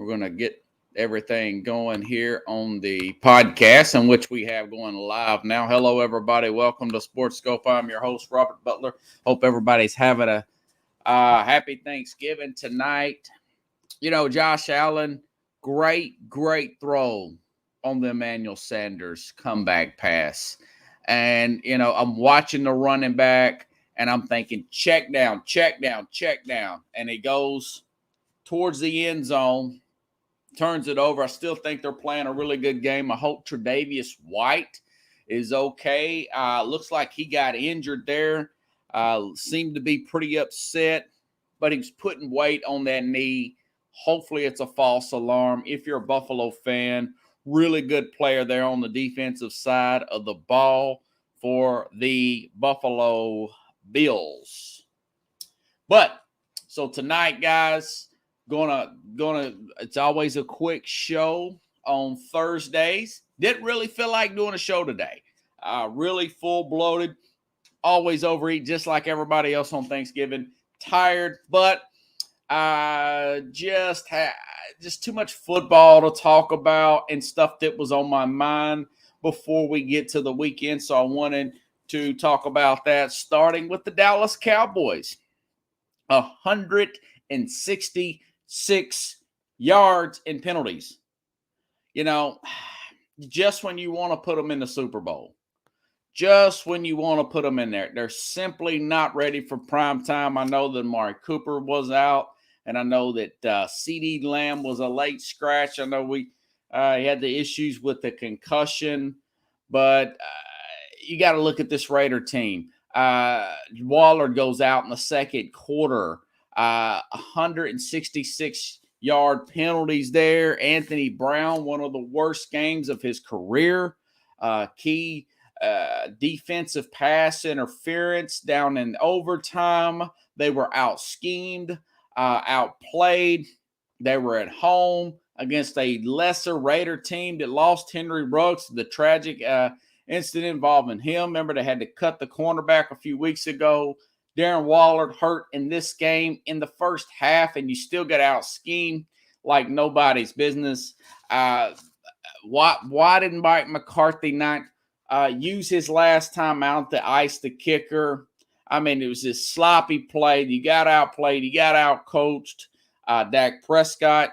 We're going to get everything going here on the podcast, in which we have going live now. Hello, everybody. Welcome to SportsSkope. I'm your host, Robert Butler. Hope everybody's having a happy Thanksgiving tonight. You know, Josh Allen, great throw on the Emmanuel Sanders comeback pass. And, you know, I'm watching the running back, and I'm thinking, check down. And he goes towards the end zone, turns it over. I still think they're playing a really good game. I hope Tre'Davious White is okay. Looks like he got injured there. Seemed to be pretty upset, but he's putting weight on that knee. Hopefully it's a false alarm. If you're a Buffalo fan, really good player there on the defensive side of the ball for the Buffalo Bills. But so tonight, guys, gonna it's always a quick show on Thursdays. Didn't really feel like doing a show today. Really full bloated, always overeat just like everybody else on Thanksgiving. Tired, but just too much football to talk about and stuff that was on my mind before we get to the weekend. So I wanted to talk about that, starting with the Dallas Cowboys. 166 yards in penalties. You know, just when you want to put them in the Super Bowl, just when you want to put them in there, they're simply not ready for prime time. I know that Amari Cooper was out, and I know that CeeDee Lamb was a late scratch. I know he had the issues with the concussion, but you got to look at this Raider team. Waller goes out in the second quarter. 166-yard penalties there. Anthony Brown, one of the worst games of his career. Key defensive pass interference down in overtime. They were out-schemed, outplayed. They were at home against a lesser Raider team that lost Henry Ruggs, the tragic incident involving him. Remember, they had to cut the cornerback a few weeks ago. Darren Waller hurt in this game in the first half, and you still got out-schemed like nobody's business. Why didn't Mike McCarthy not use his last time out to ice the kicker? I mean, it was this sloppy play. You got outplayed. You got outcoached. Dak Prescott,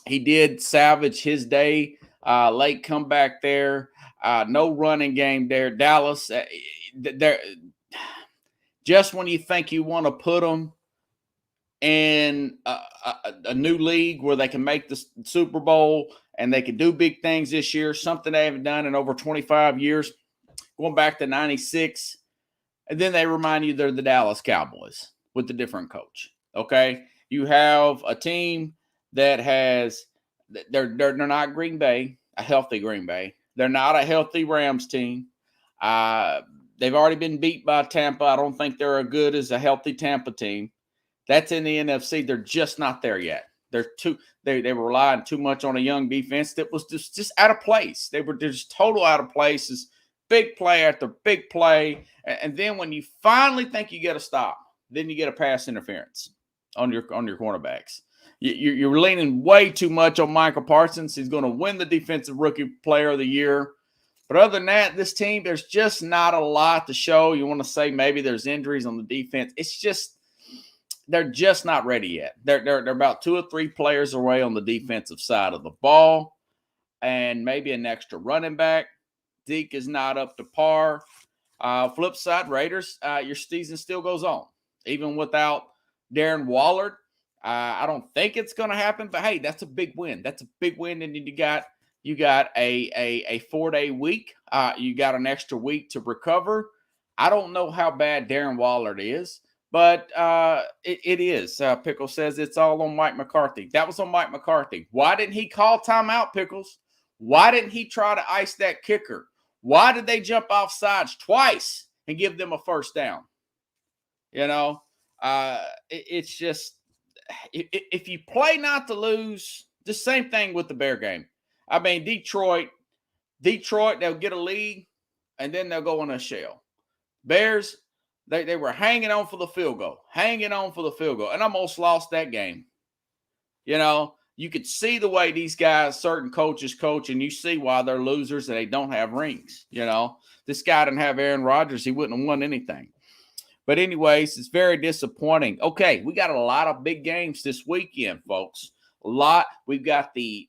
he did salvage his day. Late comeback there. No running game there. Dallas, just when you think you want to put them in a new league where they can make the Super Bowl and they can do big things this year, something they haven't done in over 25 years, going back to 96, and then they remind you they're the Dallas Cowboys with a different coach, okay? You have a team that has – they're not Green Bay, a healthy Green Bay. They're not a healthy Rams team. They've already been beat by Tampa. I don't think they're as good as a healthy Tampa team. That's in the NFC. They're just not there yet. They were relying too much on a young defense that was just out of place. They were just total out of places. Big play after big play. And then when you finally think you get a stop, then you get a pass interference on your cornerbacks. You're leaning way too much on Michael Parsons. He's going to win the Defensive Rookie Player of the Year. But other than that, this team, there's just not a lot to show. You want to say maybe there's injuries on the defense. It's just they're just not ready yet. They're about 2 or 3 players away on the defensive side of the ball, and maybe an extra running back. Zeke is not up to par. Flip side, Raiders, your season still goes on, even without Darren Waller. I don't think it's going to happen, but hey, that's a big win. That's a big win, and you got a 4-day week. You got an extra week to recover. I don't know how bad Darren Waller is, but it is. Pickle says it's all on Mike McCarthy. That was on Mike McCarthy. Why didn't he call timeout, Pickles? Why didn't he try to ice that kicker? Why did they jump off sides twice and give them a first down? You know, it's just if you play not to lose, the same thing with the Bear game. I mean, Detroit, they'll get a lead, and then they'll go in a shell. Bears, they were hanging on for the field goal, and almost lost that game. You know, You could see the way these guys, certain coaches coach, and you see why they're losers and they don't have rings. This guy didn't have Aaron Rodgers. He wouldn't have won anything. But anyways, it's very disappointing. Okay, we got a lot of big games this weekend, folks. A lot. We've got the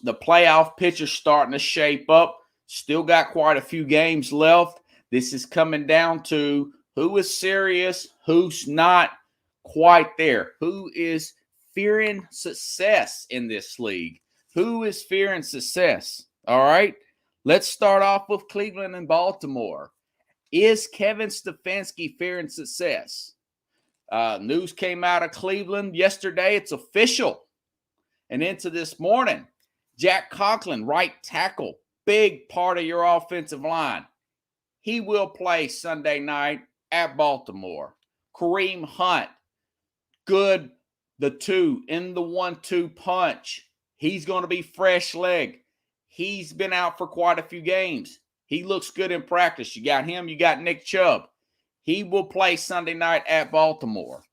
playoff picture starting to shape up. Still got quite a few games left. This is coming down to who is serious, who's not quite there, who is fearing success in this league, who is fearing success. All right, let's start off with Cleveland and Baltimore. Is Kevin Stefanski fearing success? News came out of Cleveland yesterday. It's official. And into this morning, Jack Conklin, right tackle, big part of your offensive line. He will play Sunday night at Baltimore. Kareem Hunt, good, the 2 in the 1-2 punch. He's going to be fresh leg. He's been out for quite a few games. He looks good in practice. You got him. You got Nick Chubb. He will play Sunday night at Baltimore.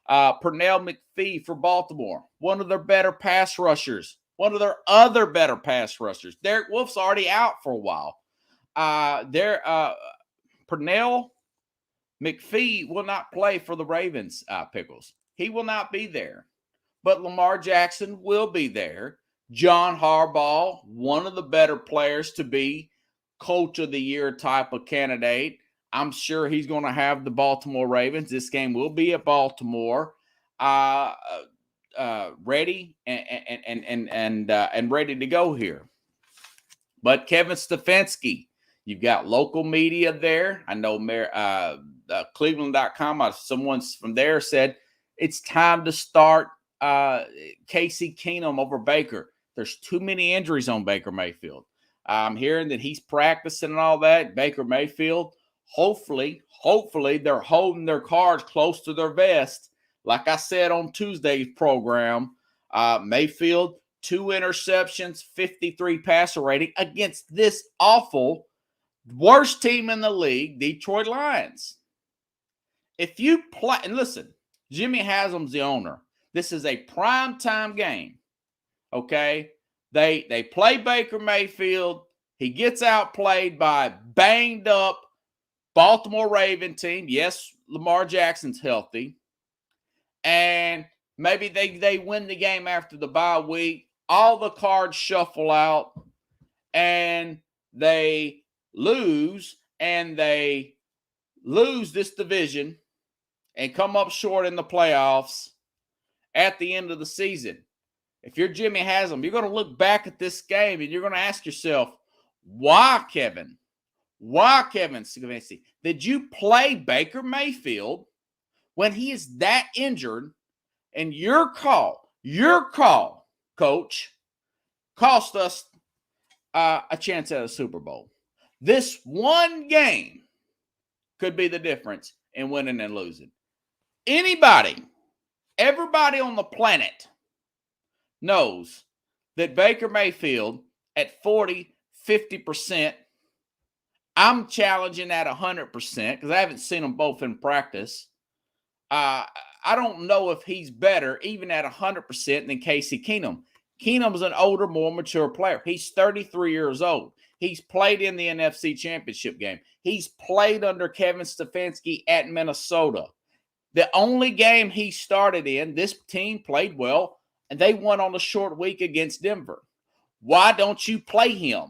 Pernell McPhee for Baltimore, one of their better pass rushers. One of their other better pass rushers. Derek Wolf's already out for a while. Pernell McPhee will not play for the Ravens, Pickles. He will not be there. But Lamar Jackson will be there. John Harbaugh, one of the better players to be Coach of the Year type of candidate. I'm sure he's going to have the Baltimore Ravens. This game will be at Baltimore. Ready and ready to go here. But Kevin Stefanski, you've got local media there. I know Cleveland.com, someone from there said it's time to start Casey Keenum over Baker. There's too many injuries on Baker Mayfield. I'm hearing that he's practicing and all that. Baker Mayfield, hopefully they're holding their cards close to their vest. Like I said on Tuesday's program, Mayfield, 2 interceptions, 53 passer rating against this awful, worst team in the league, Detroit Lions. If you play, and listen, Jimmy Haslam's the owner. This is a primetime game, okay? They play Baker Mayfield. He gets outplayed by banged up Baltimore Raven team. Yes, Lamar Jackson's healthy. And maybe they win the game after the bye week. All the cards shuffle out. And they lose. And they lose this division. And come up short in the playoffs at the end of the season. If you're Jimmy Haslam, you're going to look back at this game and you're going to ask yourself, why, Kevin? Why, Kevin Stefanski, did you play Baker Mayfield when he is that injured and your call, coach, cost us a chance at a Super Bowl? This one game could be the difference in winning and losing. Everybody on the planet knows that Baker Mayfield at 40, 50%, I'm challenging at 100% because I haven't seen them both in practice. I don't know if he's better even at 100% than Casey Keenum. Keenum's an older, more mature player. He's 33 years old. He's played in the NFC Championship game. He's played under Kevin Stefanski at Minnesota. The only game he started in, this team played well, and they won on a short week against Denver. Why don't you play him?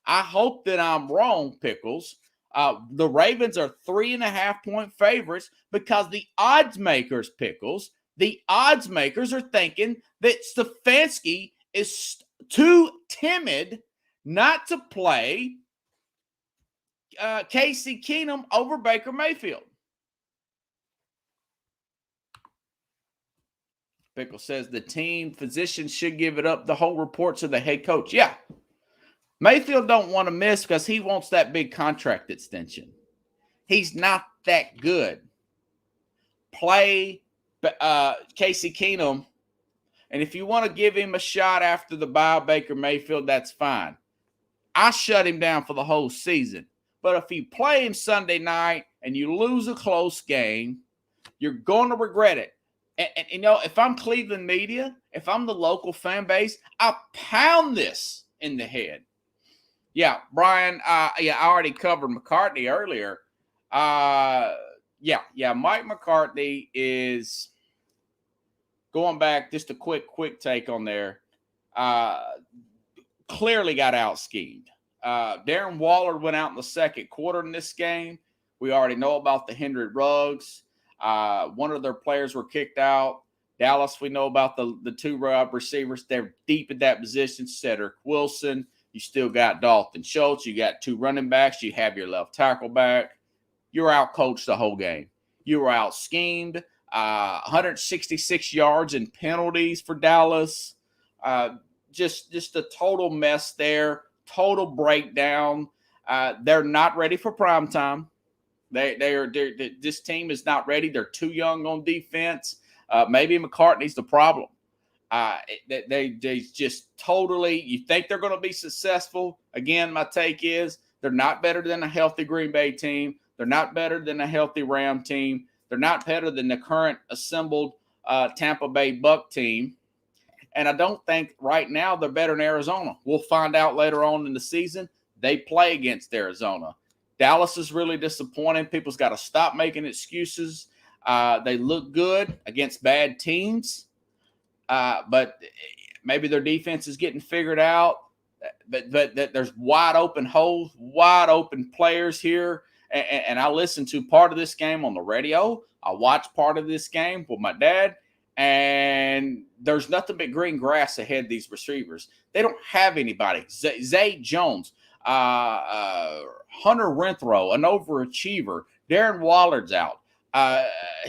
I hope that I'm wrong, Pickles. The Ravens are 3.5-point favorites because the odds makers, Pickles, the odds makers are thinking that Stefanski is too timid not to play Casey Keenum over Baker Mayfield. Pickle says the team physicians should give it up. The whole report to the head coach. Yeah. Mayfield don't want to miss because he wants that big contract extension. He's not that good. Play Casey Keenum, and if you want to give him a shot after the bye, Baker Mayfield, that's fine. I shut him down for the whole season. But if you play him Sunday night and you lose a close game, you're going to regret it. And if I'm Cleveland media, if I'm the local fan base, I pound this in the head. Yeah, Brian, I already covered McCartney earlier. Mike McCartney is going back, just a quick take on there. Clearly got out schemed. Darren Waller went out in the second quarter in this game. We already know about the Henry Ruggs. One of their players were kicked out. Dallas, we know about the two wide receivers. They're deep in that position. Cedric Wilson. You still got Dalton Schultz. You got two running backs. You have your left tackle back. You're out coached the whole game. You were out schemed. 166 yards in penalties for Dallas. Just a total mess there. Total breakdown. They're not ready for prime time. This team is not ready. They're too young on defense. Maybe McCartney's the problem. They just totally, you think they're going to be successful. Again, my take is they're not better than a healthy Green Bay team. They're not better than a healthy Ram team. They're not better than the current assembled Tampa Bay Buck team. And I don't think right now they're better than Arizona. We'll find out later on in the season. They play against Arizona. Dallas is really disappointing. People's got to stop making excuses. They look good against bad teams, but maybe their defense is getting figured out. But there's wide open holes, wide open players here. And I listened to part of this game on the radio. I watched part of this game with my dad. And there's nothing but green grass ahead of these receivers. They don't have anybody. Zay Jones, Hunter Renfrow, an overachiever. Darren Waller's out.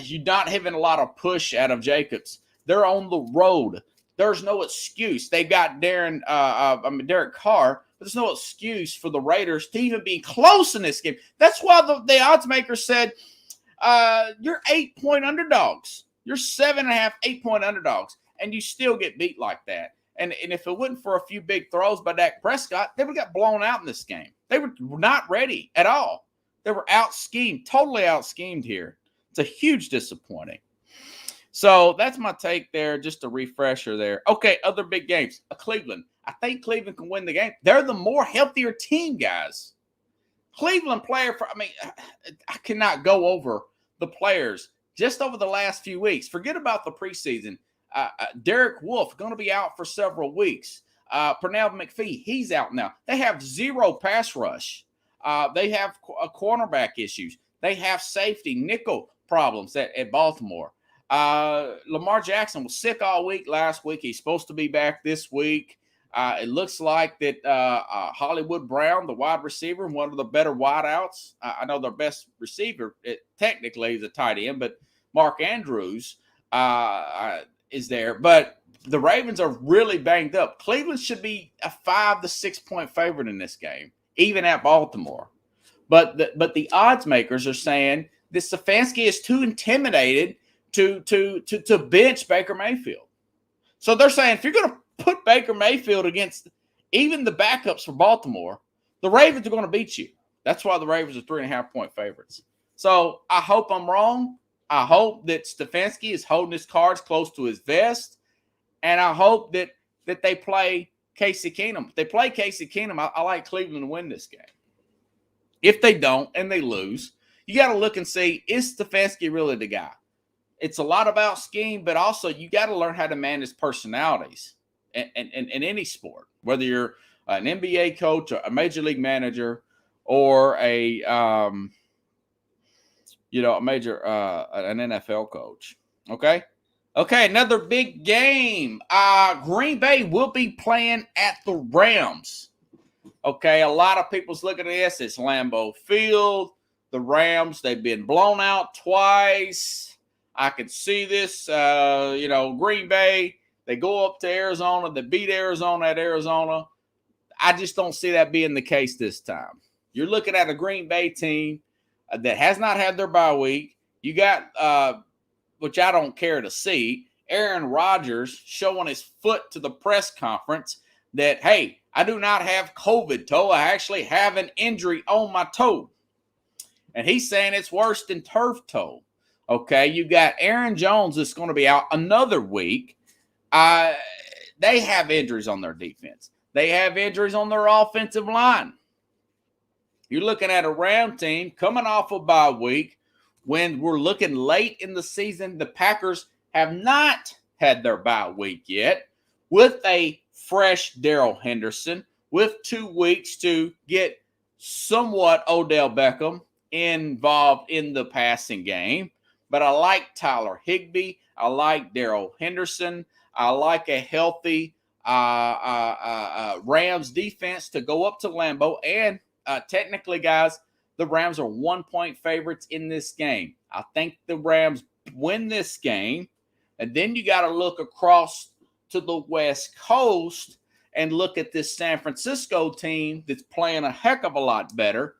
You're not having a lot of push out of Jacobs. They're on the road. There's no excuse. They got Derek Carr, but there's no excuse for the Raiders to even be close in this game. That's why the odds maker said, you're 8-point underdogs. You're 7.5, 8-point underdogs, and you still get beat like that. And if it wasn't for a few big throws by Dak Prescott, they would have got blown out in this game. They were not ready at all. They were out-schemed, totally out-schemed here. It's a huge disappointing. So that's my take there, just a refresher there. Okay, other big games. Cleveland. I think Cleveland can win the game. They're the more healthier team, guys. Cleveland I cannot go over the players just over the last few weeks. Forget about the preseason. Derek Wolfe going to be out for several weeks. Pernell McPhee, he's out now. They have zero pass rush. They have cornerback issues. They have safety nickel problems at Baltimore. Lamar Jackson was sick all week last week. He's supposed to be back this week. It looks like that Hollywood Brown, the wide receiver, one of the better wideouts. I know their best receiver, technically, is a tight end, but Mark Andrews is there. But the Ravens are really banged up. Cleveland should be a 5 to 6 point favorite in this game, even at Baltimore. But the odds makers are saying that Stefanski is too intimidated to bench Baker Mayfield. So they're saying if you're going to put Baker Mayfield against even the backups for Baltimore, the Ravens are going to beat you. That's why the Ravens are 3.5 point favorites. So I hope I'm wrong. I hope that Stefanski is holding his cards close to his vest. And I hope that they play Casey Keenum. If they play Casey Keenum, I like Cleveland to win this game. If they don't and they lose, you got to look and see, is Stefanski really the guy? It's a lot about scheme, but also you got to learn how to manage personalities in any sport, whether you're an NBA coach, or a major league manager, or an NFL coach. Okay, another big game. Green Bay will be playing at the Rams. Okay, a lot of people's looking at this. It's Lambeau Field. The Rams, they've been blown out twice. I could see this, Green Bay, they go up to Arizona, they beat Arizona at Arizona. I just don't see that being the case this time. You're looking at a Green Bay team that has not had their bye week. You got, which I don't care to see, Aaron Rodgers showing his foot to the press conference that, hey, I do not have COVID toe. I actually have an injury on my toe. And he's saying it's worse than turf toe. Okay, you got Aaron Jones that's going to be out another week. They have injuries on their defense. They have injuries on their offensive line. You're looking at a Ram team coming off a bye week when we're looking late in the season. The Packers have not had their bye week yet with a fresh Darrell Henderson, with 2 weeks to get somewhat Odell Beckham involved in the passing game. But I like Tyler Higbee. I like Darrell Henderson. I like a healthy Rams defense to go up to Lambeau. And technically, guys, the Rams are 1-point favorites in this game. I think the Rams win this game. And then you got to look across to the West Coast and look at this San Francisco team that's playing a heck of a lot better.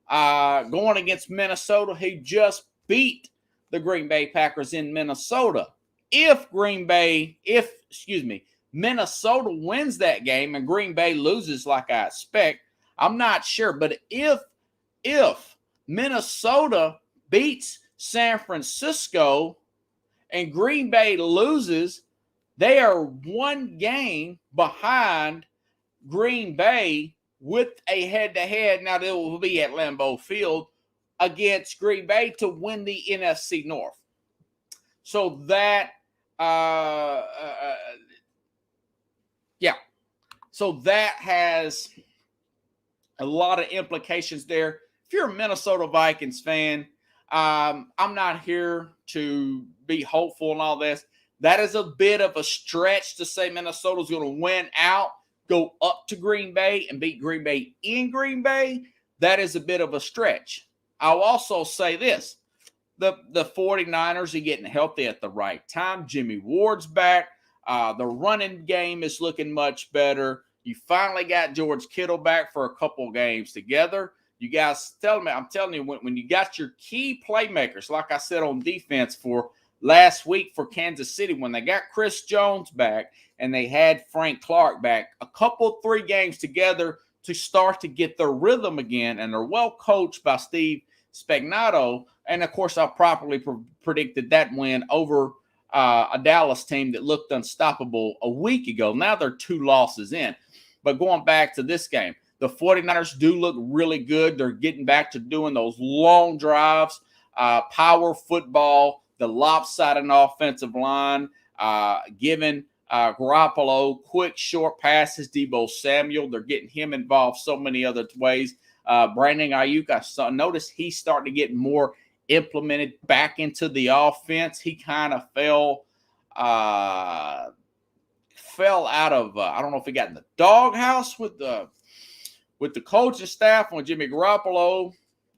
Going against Minnesota, he just beat the Green Bay Packers in Minnesota. If Minnesota wins that game and Green Bay loses like I expect, I'm not sure. But if Minnesota beats San Francisco and Green Bay loses, they are 1 game behind Green Bay with a head-to-head. Now, it will be at Lambeau Field against Green Bay to win the NFC North. So that, So that has a lot of implications there. If you're a Minnesota Vikings fan, I'm not here to be hopeful and all this. That is a bit of a stretch to say Minnesota's going to win out, go up to Green Bay, and beat Green Bay in Green Bay. That is a bit of a stretch. I'll also say this. The 49ers are getting healthy at the right time. Jimmy Ward's back. The running game is looking much better. You finally got George Kittle back for a couple games together. You guys I'm telling you, when you got your key playmakers, like I said on defense for last week for Kansas City, when they got Chris Jones back and they had Frank Clark back, a couple, 3 games together to start to get their rhythm again, and they're well coached by Steve Spagnuolo. And, of course, I properly predicted that win over a Dallas team that looked unstoppable a week ago. Now they're 2 losses in. But going back to this game, the 49ers do look really good. They're getting back to doing those long drives, power football, the lopsided offensive line, giving Garoppolo quick, short passes, Deebo Samuel. They're getting him involved so many other ways. Brandon Ayuk, I noticed he's starting to get more implemented back into the offense. He kind of fell out of, I don't know if he got in the doghouse with the coaching staff on Jimmy Garoppolo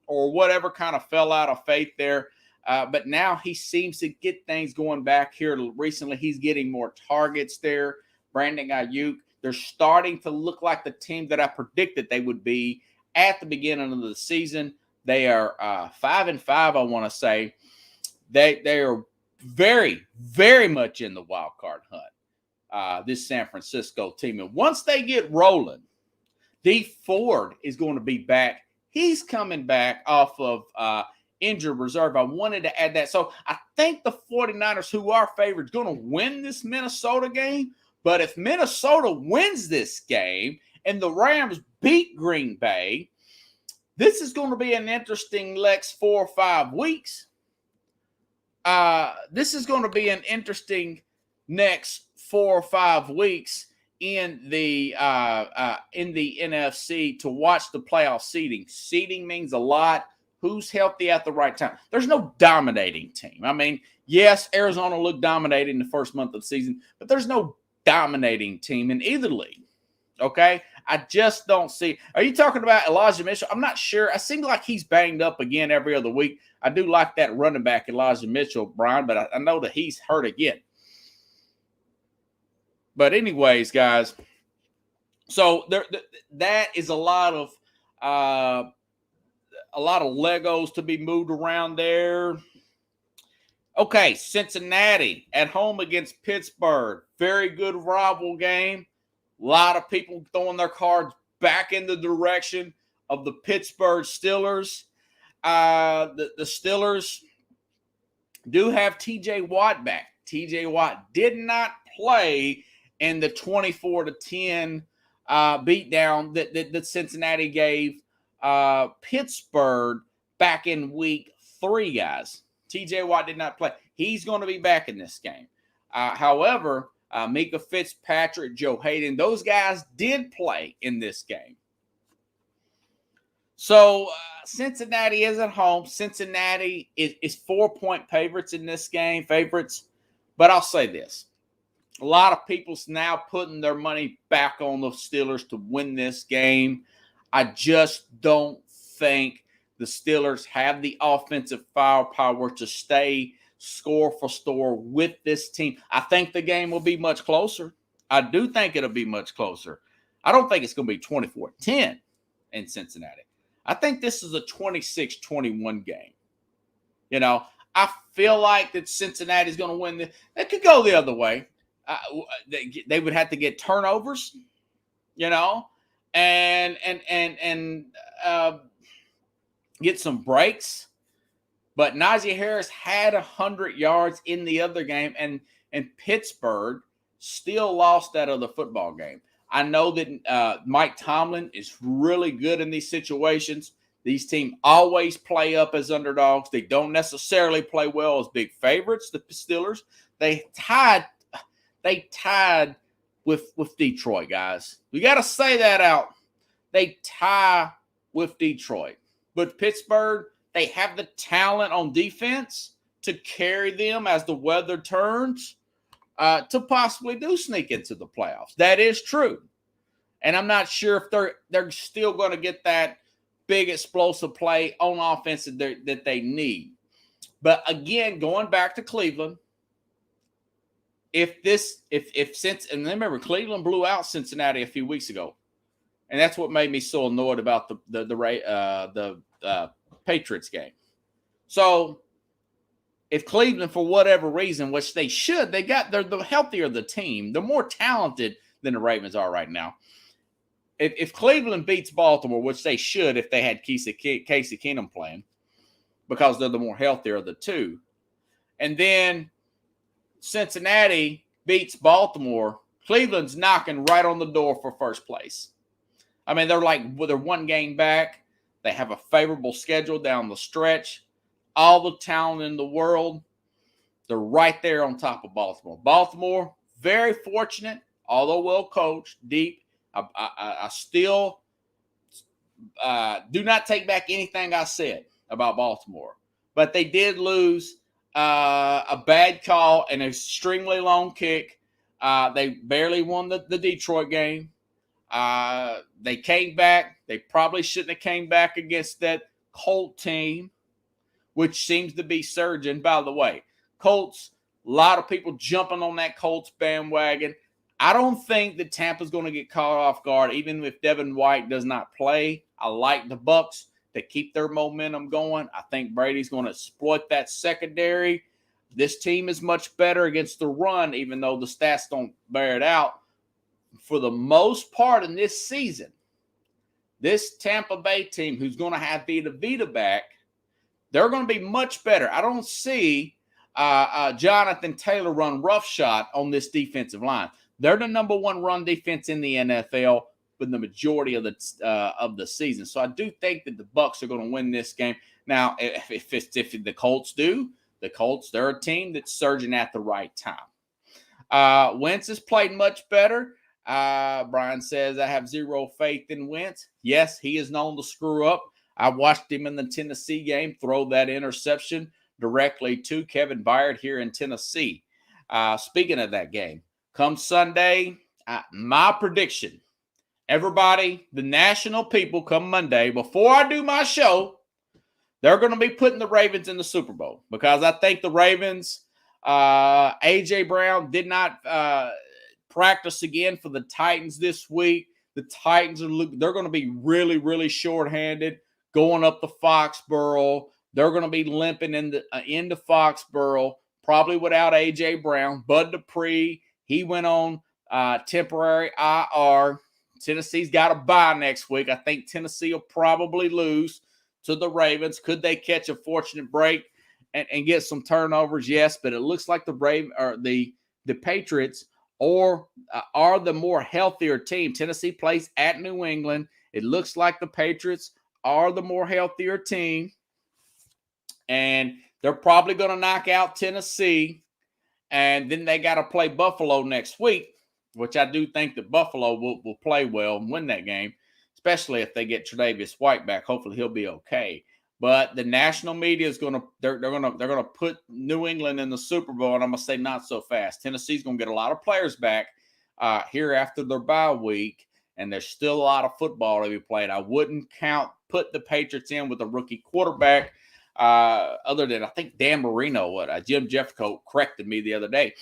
or whatever, kind of fell out of faith there. But now he seems to get things going back here recently. He's getting more targets there. Brandon Ayuk, they're starting to look like the team that I predicted they would be at the beginning of the season. They are 5-5, I want to say. They are very, very much in the wild card hunt, this San Francisco team. And once they get rolling, D Ford is going to be back. He's coming back off of injured reserve. I wanted to add that. So I think the 49ers, who are favorites, going to win this Minnesota game. But if Minnesota wins this game and the Rams beat Green Bay, this is going to be an interesting next 4 or 5 weeks. This is going to be an interesting next 4 or 5 weeks in the NFC to watch the playoff seeding. Seeding means a lot. Who's healthy at the right time? There's no dominating team. I mean, yes, Arizona looked dominated in the first month of the season, but there's no dominating team in either league. Okay? I just don't see. Are you talking about Elijah Mitchell? I'm not sure. It seems like he's banged up again every other week. I do like that running back, Elijah Mitchell, Brian, but I know that he's hurt again. But anyways, guys, so that is a lot of Legos to be moved around there. Okay, Cincinnati at home against Pittsburgh. Very good rival game. A lot of people throwing their cards back in the direction of the Pittsburgh Steelers. The Steelers Do have TJ Watt back. TJ Watt did not play in the 24-10 beatdown that Cincinnati gave Pittsburgh back in week 3, guys. TJ Watt did not play. He's going to be back in this game. However, Mika Fitzpatrick, Joe Hayden, those guys did play in this game. So Cincinnati is at home. Cincinnati is 4-point favorites in this game, But I'll say this. A lot of people's now putting their money back on the Steelers to win this game. I just don't think the Steelers have the offensive firepower to stay score for score with this team. I think the game will be much closer. I do think it'll be much closer. I don't think it's going to be 24-10 in Cincinnati. I think this is a 26-21 game. You know, I feel like that Cincinnati is going to win. It could go the other way. They would have to get turnovers, you know, and get some breaks. But Najee Harris had 100 yards in the other game, and Pittsburgh still lost that other football game. I know that Mike Tomlin is really good in these situations. These teams always play up as underdogs. They don't necessarily play well as big favorites, the Steelers. They tied with Detroit, guys. We got to say that out. They tie with Detroit. But Pittsburgh, they have the talent on defense to carry them as the weather turns to possibly do sneak into the playoffs. That is true. And I'm not sure if they're still going to get that big explosive play on offense that they need. But again, going back to Cleveland, and remember, Cleveland blew out Cincinnati a few weeks ago, and that's what made me so annoyed about the Patriots game. So if Cleveland, for whatever reason, which they should, they're the healthier the team, they're more talented than the Ravens are right now. If Cleveland beats Baltimore, which they should if they had Casey Keenum playing, because they're the more healthier of the two, and then Cincinnati beats Baltimore, Cleveland's knocking right on the door for first place. I mean, they're one game back. They have a favorable schedule down the stretch. All the talent in the world. They're right there on top of Baltimore. Baltimore, very fortunate, although well coached, deep. I still do not take back anything I said about Baltimore. But they did lose a bad call and an extremely long kick. They barely won the Detroit game. They came back. They probably shouldn't have came back against that Colt team, which seems to be surging. By the way, Colts, a lot of people jumping on that Colts bandwagon. I don't think that Tampa's going to get caught off guard, even if Devin White does not play. I like the Bucs to keep their momentum going. I think Brady's going to exploit that secondary. This team is much better against the run, even though the stats don't bear it out. For the most part in this season, this Tampa Bay team, who's going to have Vita back, they're going to be much better. I don't see Jonathan Taylor run roughshod on this defensive line. They're the number one run defense in the NFL for the majority of the season. So I do think that the Bucs are going to win this game. Now, if the Colts do, they're a team that's surging at the right time. Wentz has played much better. Brian says, I have zero faith in Wentz. Yes, he is known to screw up. I watched him in the Tennessee game throw that interception directly to Kevin Byard here in Tennessee. Speaking of that game, come Sunday, my prediction, everybody, the national people, come Monday, before I do my show, they're going to be putting the Ravens in the Super Bowl because I think the Ravens, A.J. Brown did not practice again for the Titans this week. The Titans they're going to be really, really shorthanded going up to Foxborough. They're going to be limping into Foxborough, probably without A.J. Brown. Bud Dupree, he went on temporary IR. Tennessee's got a bye next week. I think Tennessee will probably lose to the Ravens. Could they catch a fortunate break and get some turnovers, yes, but it looks like the Patriots are the more healthier team. Tennessee plays at New England. It looks like the Patriots are the more healthier team, and they're probably going to knock out Tennessee, and then they got to play Buffalo next week, which I do think that Buffalo will play well and win that game, especially if they get Tre'Davious White back. Hopefully he'll be okay. But the national media is they're gonna put New England in the Super Bowl, and I'm gonna say not so fast. Tennessee's gonna get a lot of players back here after their bye week, and there's still a lot of football to be played. I wouldn't put the Patriots in with a rookie quarterback, other than I think Dan Marino. Jim Jeffcoat corrected me the other day.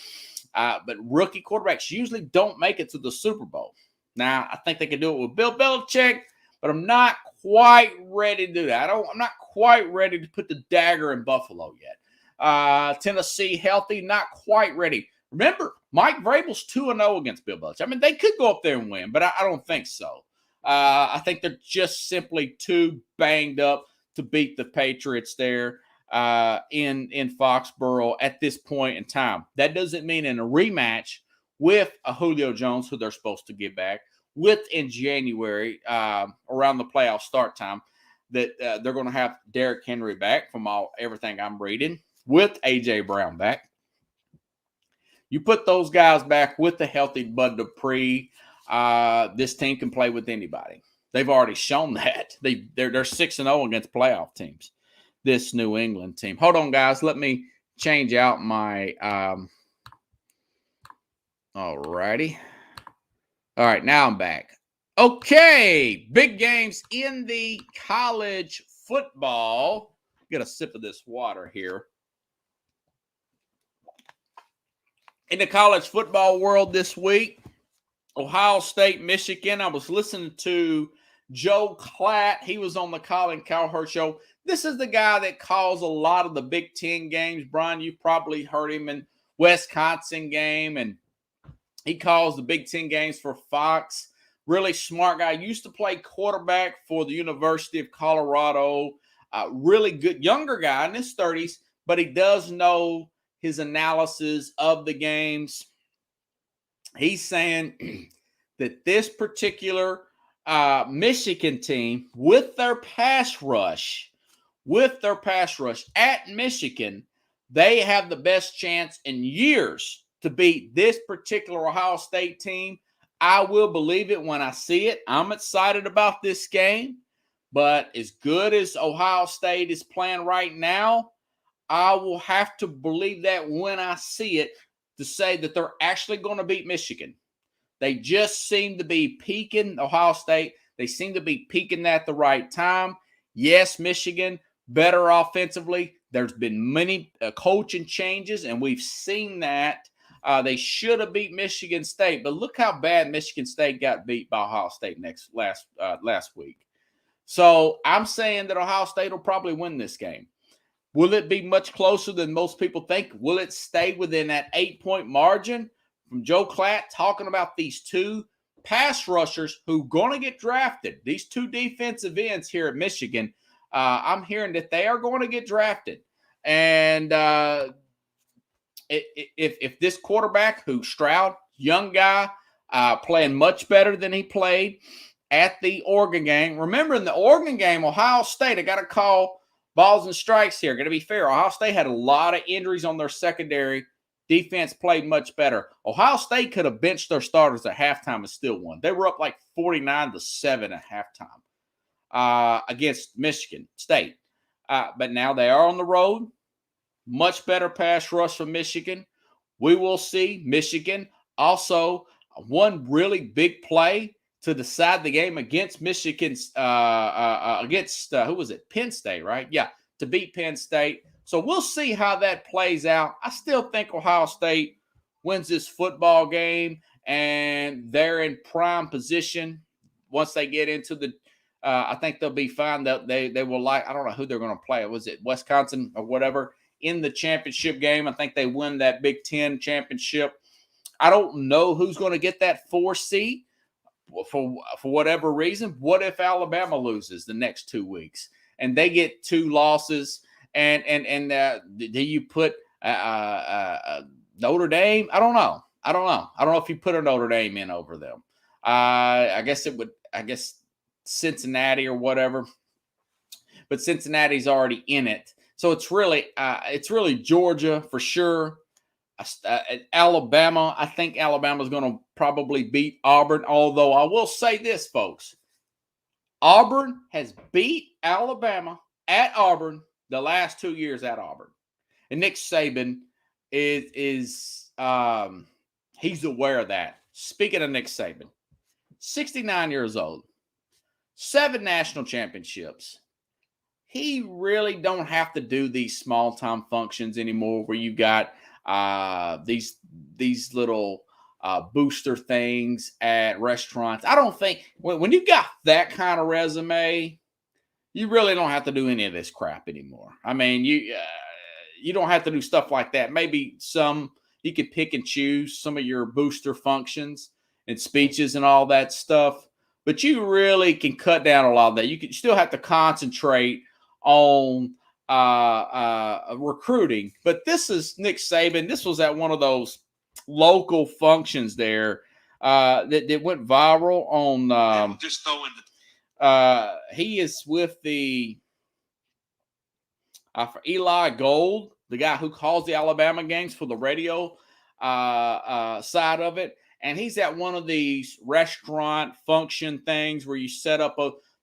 But rookie quarterbacks usually don't make it to the Super Bowl. Now, I think they can do it with Bill Belichick, but I'm not quite ready to do that. I'm not quite ready to put the dagger in Buffalo yet. Tennessee healthy, not quite ready. Remember, Mike Vrabel's 2-0 against Bill Belichick. I mean, they could go up there and win, but I don't think so. I think they're just simply too banged up to beat the Patriots there in Foxborough at this point in time. That doesn't mean in a rematch with a Julio Jones, who they're supposed to get back, in January around the playoff start time, that they're going to have Derrick Henry back from everything I'm reading, with A.J. Brown back. You put those guys back with the healthy Bud Dupree, this team can play with anybody. They've already shown that. They're 6-0 against playoff teams, this New England team. Hold on, guys. Let me change out my all righty. All right, now I'm back. Okay, big games in the college football. Get a sip of this water here. In the college football world this week, Ohio State, Michigan. I was listening to Joe Klatt. He was on the Colin Cowherd show. This is the guy that calls a lot of the Big Ten games. Brian, you probably heard him in Wisconsin game, and he calls the Big Ten games for Fox. Really smart guy. Used to play quarterback for the University of Colorado. Really good younger guy in his 30s, but he does know his analysis of the games. He's saying that this particular Michigan team, with their pass rush at Michigan, they have the best chance in years to beat this particular Ohio State team. I will believe it when I see it. I'm excited about this game, but as good as Ohio State is playing right now, I will have to believe that when I see it to say that they're actually going to beat Michigan. They just seem to be peaking, Ohio State. They seem to be peaking at the right time. Yes, Michigan, better offensively. There's been many coaching changes, and we've seen that. They should have beat Michigan State, but look how bad Michigan State got beat by Ohio State last week. So I'm saying that Ohio State will probably win this game. Will it be much closer than most people think? Will it stay within that 8-point margin? From Joe Klatt talking about these two pass rushers who are going to get drafted, these two defensive ends here at Michigan, I'm hearing that they are going to get drafted. And if this quarterback, who Stroud, young guy, playing much better than he played at the Oregon game. Remember, in the Oregon game, Ohio State, I got to call balls and strikes here. Going to be fair. Ohio State had a lot of injuries on their secondary. Defense played much better. Ohio State could have benched their starters at halftime and still won. They were up like 49-7 at halftime against Michigan State. But now they are on the road. Much better pass rush from Michigan. We will see. Michigan also one really big play to decide the game against Michigan's who was it? Penn State, right? Yeah, to beat Penn State. So we'll see how that plays out. I still think Ohio State wins this football game, and they're in prime position once they get into the I think they'll be fine. They will I don't know who they're going to play. Was it Wisconsin or whatever in the championship game? I think they win that Big Ten championship. I don't know who's going to get that 4 seed for whatever reason. What if Alabama loses the next 2 weeks and they get 2 losses do you put Notre Dame? I don't know. I don't know if you put a Notre Dame in over them. I guess it would. I guess Cincinnati or whatever. But Cincinnati's already in it, so it's really Georgia for sure. Alabama. I think Alabama's going to probably beat Auburn. Although I will say this, folks. Auburn has beat Alabama at Auburn the last 2 years at Auburn. And Nick Saban is he's aware of that. Speaking of Nick Saban, 69 years old, 7 national championships. He really don't have to do these small-time functions anymore where you got these little booster things at restaurants. I don't think when you got that kind of resume, you really don't have to do any of this crap anymore. I mean, you don't have to do stuff like that. Maybe you could pick and choose some of your booster functions and speeches and all that stuff, but you really can cut down a lot of that. You still have to concentrate on recruiting. But this is Nick Saban. This was at one of those local functions there that went viral on. Just throwing. He is with the Eli Gold, the guy who calls the Alabama games for the radio side of it. And he's at one of these restaurant function things where you set up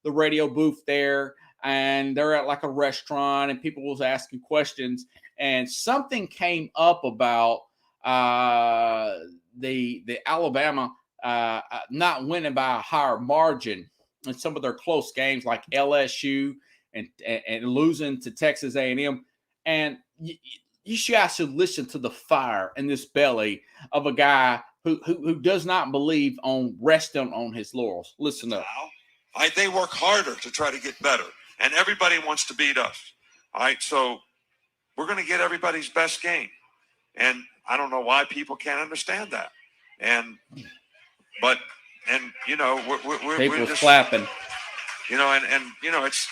the radio booth there, and they're at like a restaurant, and people was asking questions, and something came up about the Alabama not winning by a higher margin in some of their close games, like LSU and losing to Texas A&M. And you guys should listen to the fire in this belly of a guy who does not believe on resting on his laurels. Listen up. They work harder to try to get better, and everybody wants to beat us. All right, so we're going to get everybody's best game, and I don't know why people can't understand that. But we're just clapping. It's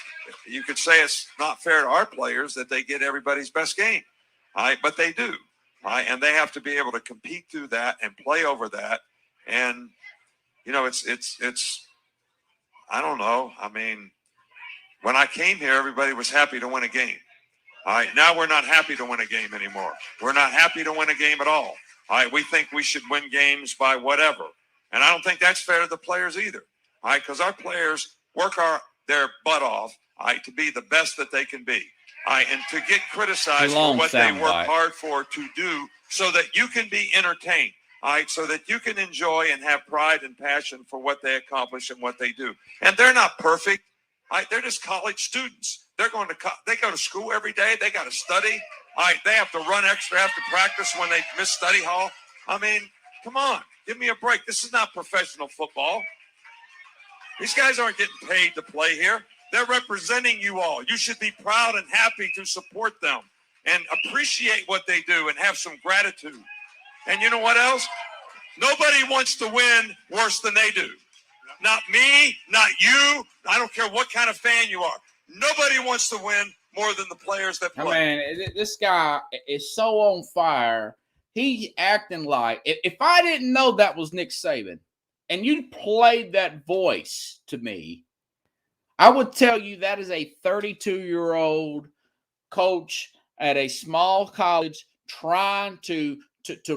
you could say it's not fair to our players that they get everybody's best game, all right, but they do. Right, and they have to be able to compete through that and play over that. And it's I don't know. I mean, when I came here, everybody was happy to win a game. All right, now we're not happy to win a game anymore. We're not happy to win a game at all. All right, we think we should win games by whatever, and I don't think that's fair to the players either. All right, because our players work their butt off, all right, to be the best that they can be. And to get criticized for what they work hard for to do so that you can be entertained, all right, so that you can enjoy and have pride and passion for what they accomplish and what they do. And they're not perfect. All right, they're just college students. They go to school every day. They got to study. All right, they have to run extra after practice when they miss study hall. I mean, come on, give me a break. This is not professional football. These guys aren't getting paid to play here. They're representing you all. You should be proud and happy to support them and appreciate what they do and have some gratitude. And you know what else? Nobody wants to win worse than they do. Not me, not you. I don't care what kind of fan you are. Nobody wants to win more than the players that play. I mean, this guy is so on fire. He's acting like, if I didn't know that was Nick Saban and you played that voice to me, I would tell you that is a 32-year-old coach at a small college trying to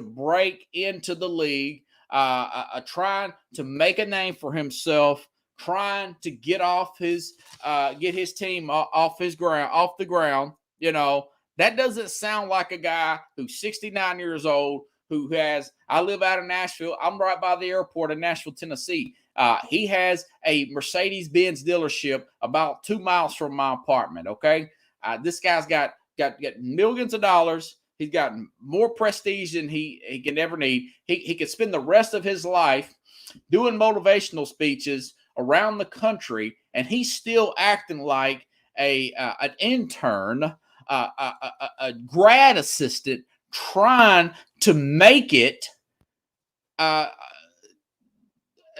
break into the league, trying to make a name for himself, trying to get his team off the ground. You know, that doesn't sound like a guy who's 69 years old, I live out of Nashville. I'm right by the airport in Nashville, Tennessee. He has a Mercedes-Benz dealership about 2 miles from my apartment, okay? This guy's got millions of dollars. He's got more prestige than he can ever need. He could spend the rest of his life doing motivational speeches around the country, and he's still acting like an intern, a grad assistant trying to make it,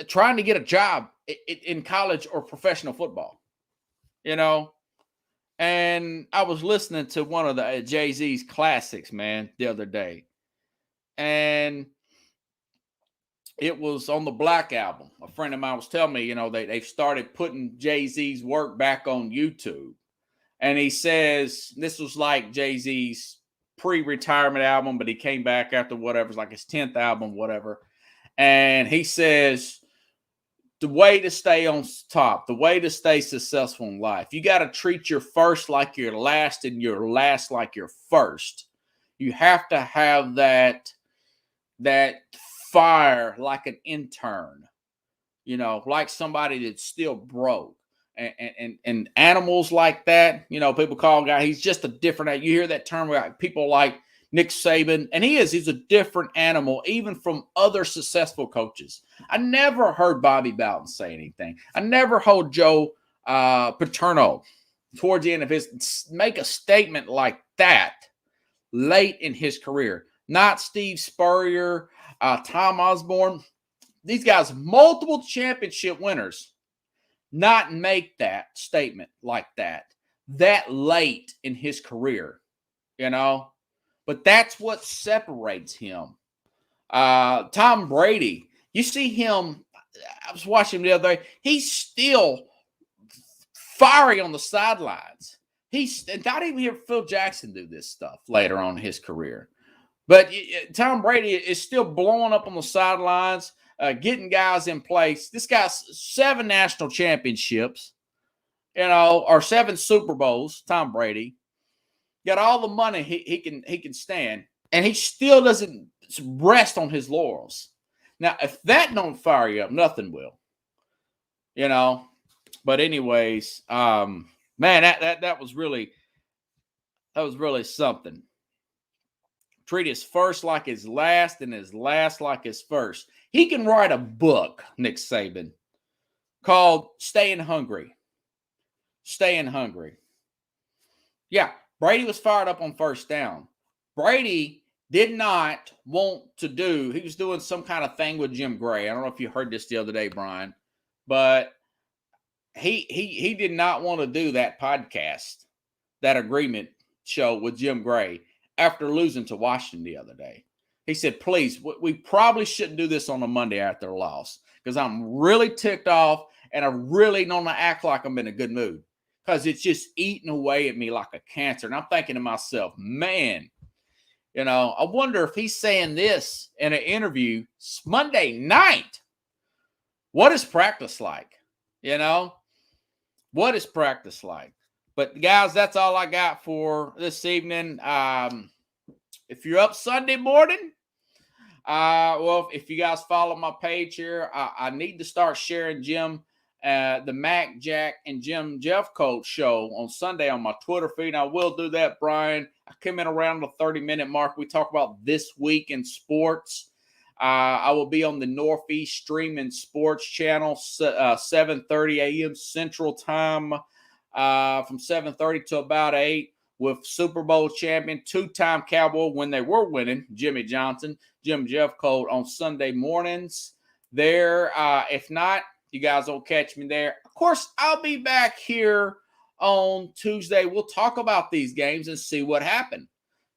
trying to get a job in college or professional football, you know? And I was listening to one of the Jay-Z's classics, man, the other day. And it was on the Black Album. A friend of mine was telling me, they've started putting Jay-Z's work back on YouTube. And he says this was like Jay-Z's pre-retirement album, but he came back after whatever, it's like his 10th album, whatever. And he says the way to stay on top, the way to stay successful in life, you got to treat your first like your last and your last like your first. You have to have that fire like an intern, like somebody that's still broke. And animals like that, people call a guy, he's just a different, you hear that term where people like Nick Saban, and he's a different animal, even from other successful coaches. I never heard Bobby Bowden say anything. I never heard Joe Paterno towards the end of his make a statement like that late in his career. Not Steve Spurrier, Tom Osborne. These guys, multiple championship winners, not make that statement like that late in his career, But that's what separates him. Tom Brady, you see him, I was watching him the other day, he's still fiery on the sidelines. He's not even hear Phil Jackson do this stuff later on in his career. But Tom Brady is still blowing up on the sidelines, getting guys in place. This guy's 7 national championships, or 7 Super Bowls, Tom Brady. Got all the money he can stand, and he still doesn't rest on his laurels. Now, if that don't fire you up, nothing will. But anyways, man, that was really something. Treat his first like his last and his last like his first. He can write a book, Nick Saban, called Staying Hungry. Staying Hungry. Yeah, Brady was fired up on first down. Brady did not want to do, he was doing some kind of thing with Jim Gray. I don't know if you heard this the other day, Brian, but he did not want to do that podcast, that agreement show with Jim Gray after losing to Washington the other day. He said, please, we probably shouldn't do this on a Monday after a loss because I'm really ticked off and I really don't want to act like I'm in a good mood because it's just eating away at me like a cancer. And I'm thinking to myself, man, I wonder if he's saying this in an interview Monday night. What is practice like? What is practice like? But guys, that's all I got for this evening. If you're up Sunday morning, if you guys follow my page here, I need to start sharing Jim, the Mac, Jack, and Jim Jeffcoat show on Sunday on my Twitter feed. I will do that, Brian. I come in around the 30-minute mark. We talk about this week in sports. I will be on the Northeast Streaming Sports Channel, 7:30 a.m. Central Time, from 7:30 to about 8, with Super Bowl champion, 2-time Cowboy when they were winning, Jimmy Johnson, Jim Jeffcoat on Sunday mornings there. If not, you guys will catch me there. Of course, I'll be back here on Tuesday. We'll talk about these games and see what happened.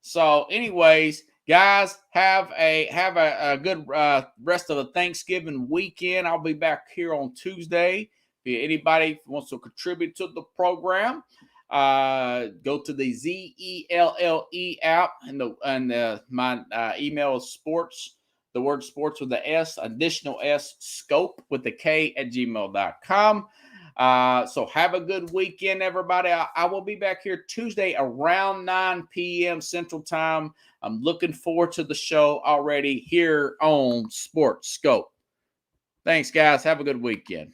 So anyways, guys, have a good rest of the Thanksgiving weekend. I'll be back here on Tuesday. If anybody wants to contribute to the program, go to the ZELLE app, and my email is sports, the word sports with the S, additional S, scope with the K @gmail.com. So have a good weekend, everybody. I will be back here Tuesday around 9 p.m. Central Time. I'm looking forward to the show already here on SportsSkope. Thanks, guys. Have a good weekend.